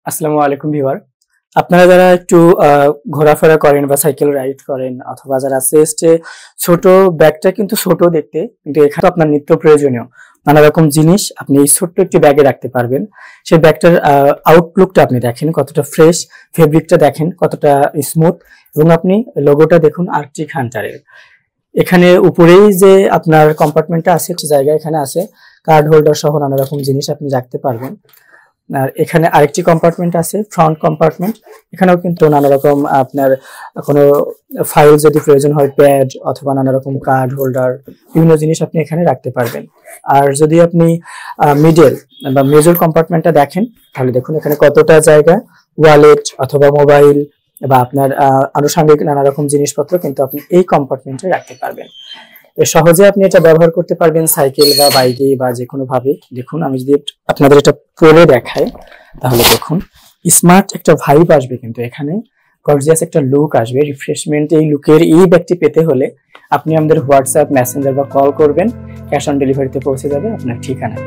আসসালামু আলাইকুম ভিউয়ার। আপনারা যারা একটু ঘোরাফেরা করেন বা সাইকেল রাইড করেন অথবা যারা চেস্টে ছোট ব্যাগটা কিন্তু ছোট দেখতে, কিন্তু এখানে তো আপনার নিত্য প্রয়োজনীয় নানা রকম জিনিস আপনি এই ছোট্ট একটি ব্যাগে রাখতে পারবেন। সেই ব্যাগটার আউটলুকটা আপনি দেখেন কতটা ফ্রেশ, ফেব্রিকটা দেখেন কতটা স্মুথ, এবং আপনি লোগোটা দেখুন আর্কটিক হান্টারের। এখানে উপরেই যে আপনার কম্পার্টমেন্টটা আছে, একটা জায়গা এখানে আছে, কার্ড হোল্ডার সহ নানা রকম জিনিস আপনি রাখতে পারবেন। আর এখানে আরেকটি কম্পার্টমেন্ট আছে, ফ্রন্ট কম্পার্টমেন্ট। এখানেও কিন্তু নানা রকম আপনার কোনো ফাইল যদি প্রয়োজন হয়, প্যাড অথবা নানা রকম কার্ড হোল্ডার, বিভিন্ন জিনিস আপনি এখানে রাখতে পারবেন। আর যদি আপনি মিডল বা মেজর কম্পার্টমেন্টটা দেখেন, তাহলে দেখুন এখানে কতটা জায়গা, ওয়ালেট অথবা মোবাইল বা আপনার আনুষঙ্গিক নানা রকম জিনিসপত্র কিন্তু আপনি এই কম্পার্টমেন্টে রাখতে পারবেন। সহজে আপনি এটা ব্যবহার করতে পারবেন সাইকেল বা বাইকে বা যে কোনো ভাবে। দেখুন আমি যদি আপনাদের এটা পরে দেখাই, তাহলে দেখুন স্মার্ট একটা ভাইব আসবে, কিন্তু এখানে গর্জিয়াস একটা লুক আসবে, রিফ্রেশমেন্ট। এই লুকের এই ব্যাগটি পেতে হলে আপনি আমাদের হোয়াটসঅ্যাপ, মেসেঞ্জার বা কল করবেন, ক্যাশ অন ডেলিভারিতে পৌঁছে যাবে আপনার ঠিকানায়।